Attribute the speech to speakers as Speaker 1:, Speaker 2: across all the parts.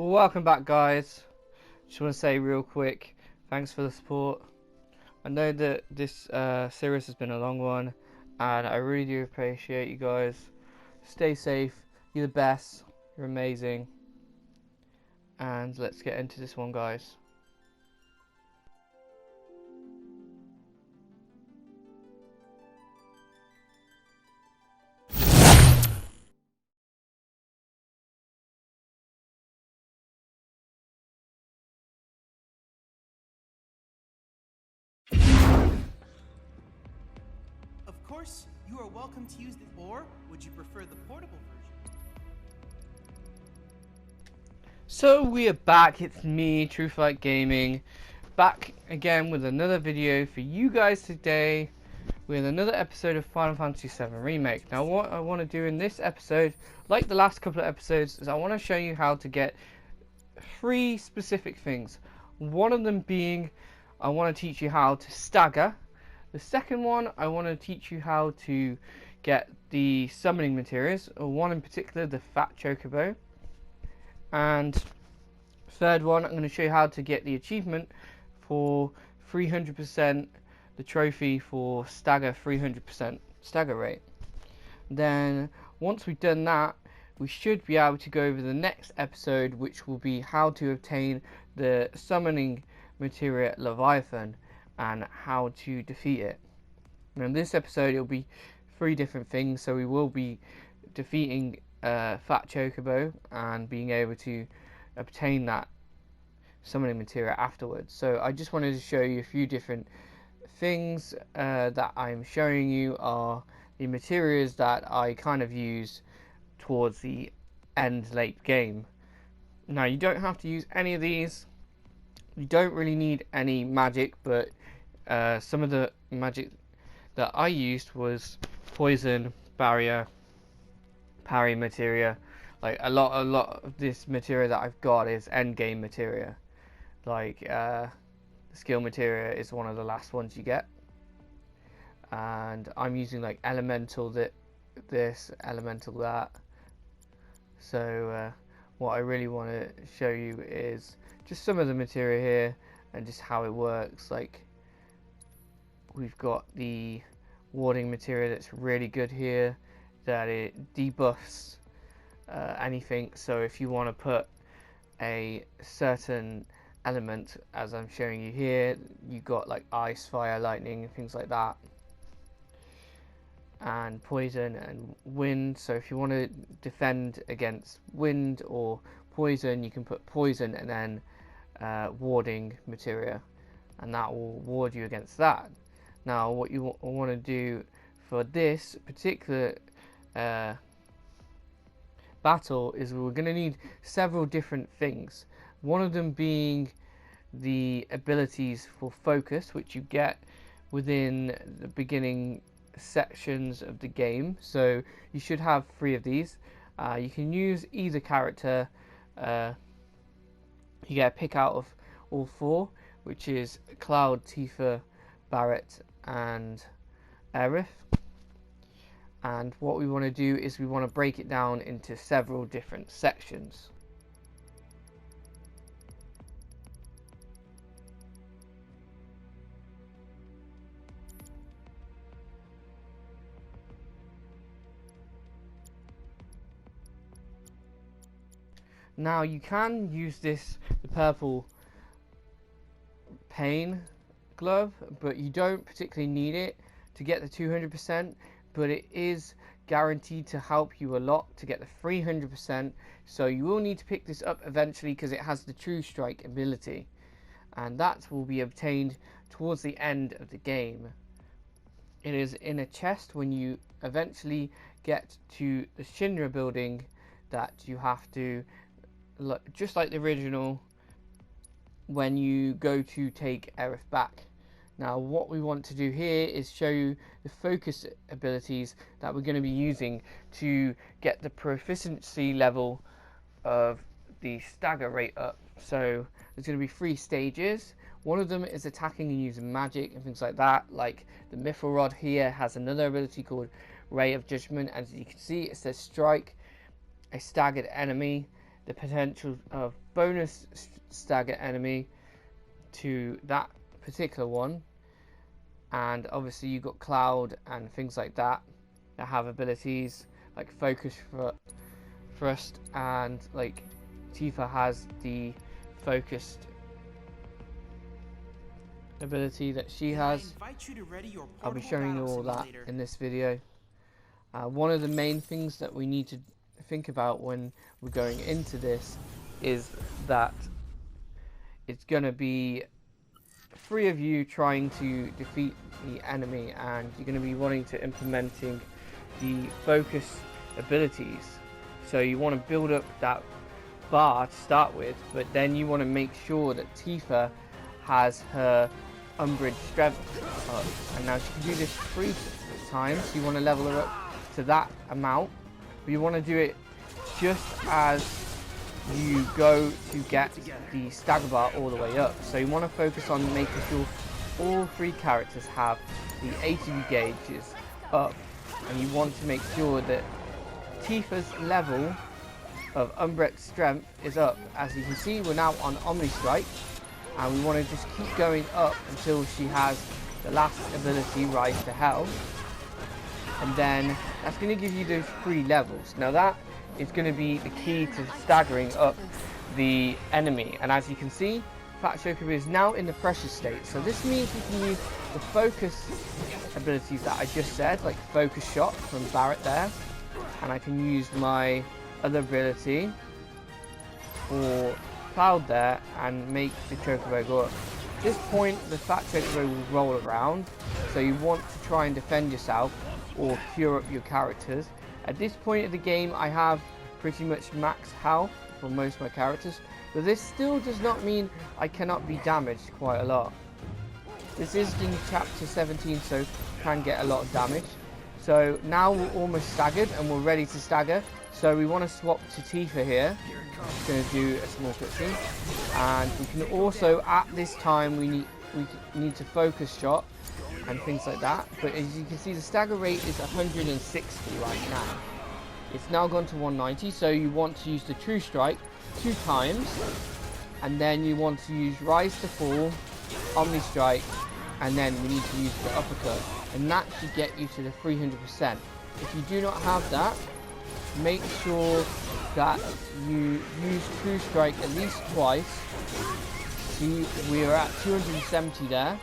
Speaker 1: Welcome back, guys. Just want to say real quick, thanks for the support. I know that this series has been a long one, and I really do appreciate you guys. Stay safe, you're the best, you're amazing, and let's get into this one, guys.
Speaker 2: Of course, you are welcome to use it, or would you prefer the portable version?
Speaker 1: So we are back, it's me, Truthlight Gaming, back again with another video for you guys today, with another episode of Final Fantasy VII Remake. Now what I want to do in this episode, like the last couple of episodes, is I want to show you how to get 3 specific things. One of them being, I want to teach you how to stagger. The second one, I want to teach you how to get the summoning materials, or one in particular, the Fat Chocobo. And third one, I'm going to show you how to get the achievement for 300%, the trophy for stagger 300% stagger rate. Then once we've done that, we should be able to go over the next episode, which will be how to obtain the summoning materia Leviathan and how to defeat it. Now in this episode it will be 3 different things, so we will be defeating Fat Chocobo and being able to obtain that summoning materia afterwards. So I just wanted to show you a few different things that I'm showing you are the materials that I kind of use towards the end late game. Now you don't have to use any of these, you don't really need any magic, but some of the magic that I used was poison, barrier, parry materia. Like a lot of this materia that I've got is end game materia. Like the skill materia is one of the last ones you get, and I'm using like elemental this, elemental that. So what I really want to show you is just some of the materia here and just how it works. Like we've got the warding materia that's really good here, that it debuffs anything. So if you want to put a certain element, as I'm showing you here, you got like ice, fire, lightning and things like that, and poison and wind. So if you want to defend against wind or poison, you can put poison and then warding materia, and that will ward you against that. Now what you want to do for this particular battle is we're going to need several different things, one of them being the abilities for focus, which you get within the beginning sections of the game. So you should have 3 of these. You can use either character. You get a pick out of all 4, which is Cloud, Tifa, Barrett and Aerith. And what we want to do is we want to break it down into several different sections. Now you can use the purple pain glove, but you don't particularly need it to get the 200%, but it is guaranteed to help you a lot to get the 300%. So you will need to pick this up eventually because it has the True Strike ability, and that will be obtained towards the end of the game. It is in a chest when you eventually get to the Shinra building that you have to, just like the original, when you go to take Aerith back. Now what we want to do here is show you the focus abilities that we're going to be using to get the proficiency level of the stagger rate up. So there's going to be 3 stages. One of them is attacking and using magic and things like that. Like the Mithril Rod here has another ability called Ray of Judgment. As you can see, it says strike a staggered enemy, the potential of bonus stagger enemy to that particular one. And obviously you've got Cloud and things like that have abilities like focus thrust, and like Tifa has the focused ability that she has. I'll be showing you all that in this video. One of the main things that we need to think about when we're going into this is that it's going to be 3 of you trying to defeat the enemy, and you're going to be wanting to implementing the focus abilities. So you want to build up that bar to start with, but then you want to make sure that Tifa has her umbrage strength up, and now she can do this 3 times. So you want to level her up to that amount, but you want to do it just as you go to get the stagger bar all the way up. So you want to focus on making sure all 3 characters have the ATB gauges up, and you want to make sure that Tifa's level of Umbrex strength is up. As you can see, we're now on Omni Strike, and we want to just keep going up until she has the last ability, Rise to Hell, and then that's going to give you those 3 levels. Now that is going to be the key to staggering up the enemy, and as you can see, Fat Chocobo is now in the pressure state. So this means we can use the focus abilities that I just said, like focus shot from Barret there, and I can use my other ability for Cloud there and make the Chocobo go up. At this point, the Fat Chocobo will roll around, so you want to try and defend yourself or cure up your characters. At this point of the game, I have pretty much max health for most of my characters, but this still does not mean I cannot be damaged quite a lot. This is in chapter 17, so can get a lot of damage. So now we're almost staggered and we're ready to stagger. So we want to swap to Tifa here. Just going to do a small cutscene, and we can also at this time we need to focus shot and things like that. But as you can see, the stagger rate is 160 right now. It's now gone to 190, so you want to use the True Strike 2 times, and then you want to use Rise to Fall, Omni Strike, and then we need to use the uppercut, and that should get you to the 300%. If you do not have that, make sure that you use True Strike at least twice. See, we are at 270 there,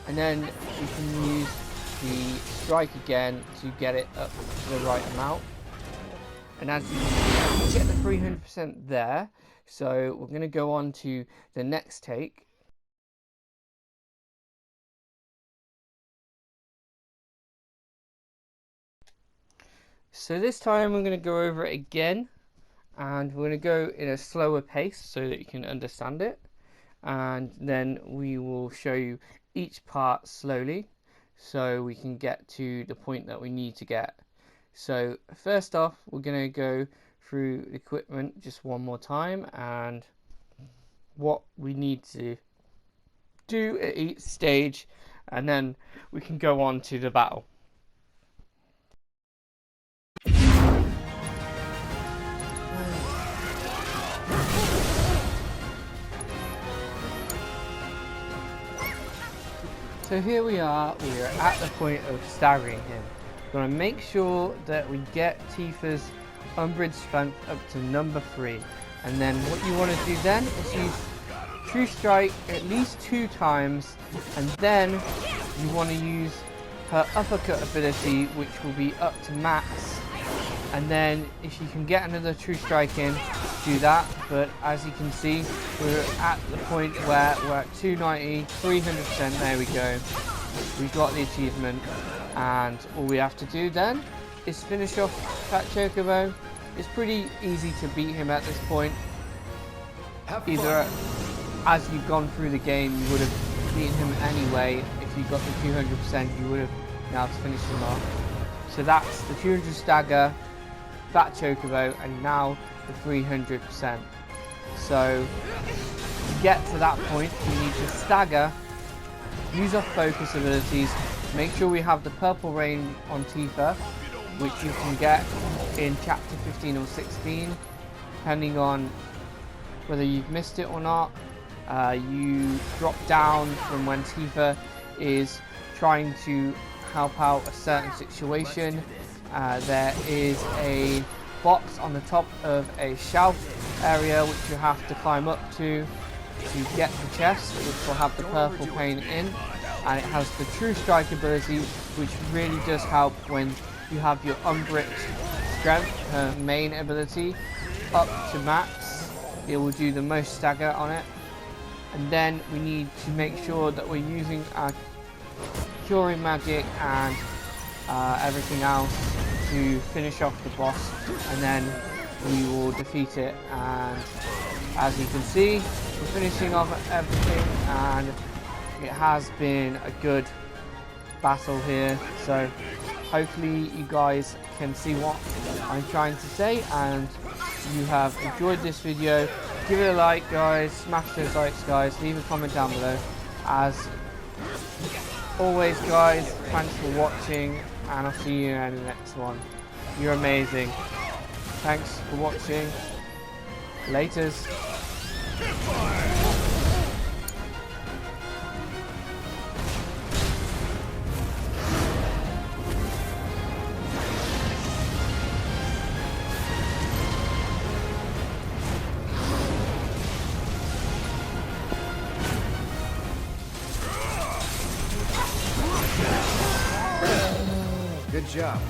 Speaker 1: and then we can use the strike again to get it up to the right amount. And as you can see, get the 300% there. So we're going to go on to the next take. So this time we're going to go over it again, and we're going to go in a slower pace so that you can understand it, and then we will show you each part slowly so we can get to the point that we need to get. So first off, we're going to go through the equipment just one more time and what we need to do at each stage, and then we can go on to the battle. So here we are at the point of staggering him. We're going to make sure that we get Tifa's umbrage strength up to number 3. And then what you want to do then is use True Strike at least 2 times, and then you want to use her uppercut ability, which will be up to max. And then if you can get another True Strike in, do that. But as you can see, we're at the point where we're at 290, 300%, there we go. We've got the achievement, and all we have to do then is finish off Fat Chocobo. It's pretty easy to beat him at this point. Either as you've gone through the game, you would have beaten him anyway. If you got the 200%, you would have been able to finish him off. So that's the 200 stagger, Fat Chocobo, and now the 300%. So to get to that point, we need to stagger, use our focus abilities, make sure we have the purple rain on Tifa, which you can get in chapter 15 or 16, depending on whether you've missed it or not. You drop down from when Tifa is trying to help out a certain situation. There is a box on the top of a shelf area which you have to climb up to get the chest, which will have the purple paint in, and it has the True Strike ability, which really does help when you have your unbricked strength, her main ability, up to max. It will do the most stagger on it. And then we need to make sure that we're using our curing magic and everything else to finish off the boss, and then we will defeat it. And as you can see, we're finishing off everything, and it has been a good battle here. So hopefully you guys can see what I'm trying to say, and you have enjoyed this video. Give it a like, guys, smash those likes, guys, leave a comment down below. As always, guys, thanks for watching, and I'll see you in the next one. You're amazing. Thanks for watching. Laters.
Speaker 3: Good job.